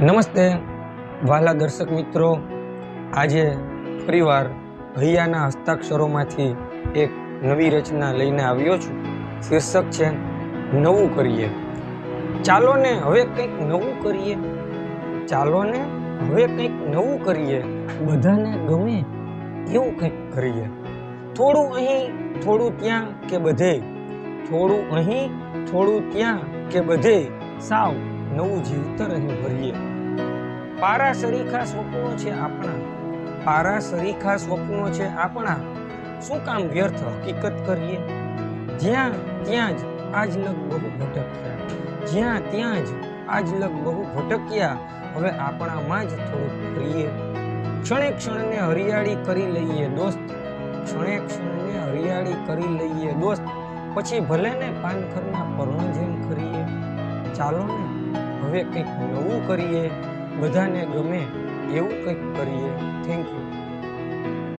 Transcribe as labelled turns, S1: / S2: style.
S1: નમસ્તે વાલા દર્શક મિત્રો, આજે ફરીવાર હૈયાના હસ્તાક્ષરોમાંથી એક નવી રચના લઈને આવ્યો છું. શીર્ષક છે નવું કરીએ. ચાલો ને હવે કંઈક નવું કરીએ, ચાલો ને હવે કંઈક નવું કરીએ, બધાને ગમે એવું કંઈક કરીએ. થોડું અહીં થોડું ત્યાં કે બધે, થોડું અહીં થોડું ત્યાં કે બધે, સાવ નવું જીવતર અહીં ભરીએ. પારા સરીખા સ્વપ્નો છે આપણા, પારા સરીખા સ્વપ્નો છે આપણા, શું કામ વ્યર્થ હકીકત કરીએ. જ્યાં ત્યાં જ આજ લગ બહુ ભટક્યા, જ્યાં ત્યાં જ આજ લગ બહુ ભટક્યા, હવે આપણામાં જ થોડુંક કરીએ. ક્ષણે ક્ષણને હરિયાળી કરી લઈએ દોસ્ત, ક્ષણે ક્ષણને હરિયાળી કરી લઈએ દોસ્ત, પછી ભલે ને પાનખરના પર્ણ જેમ ખરીએ. ચાલો ને હવે કંઈક નવું કરીએ, બધાને ગમે એવું કંઈક કરીએ. Thank you.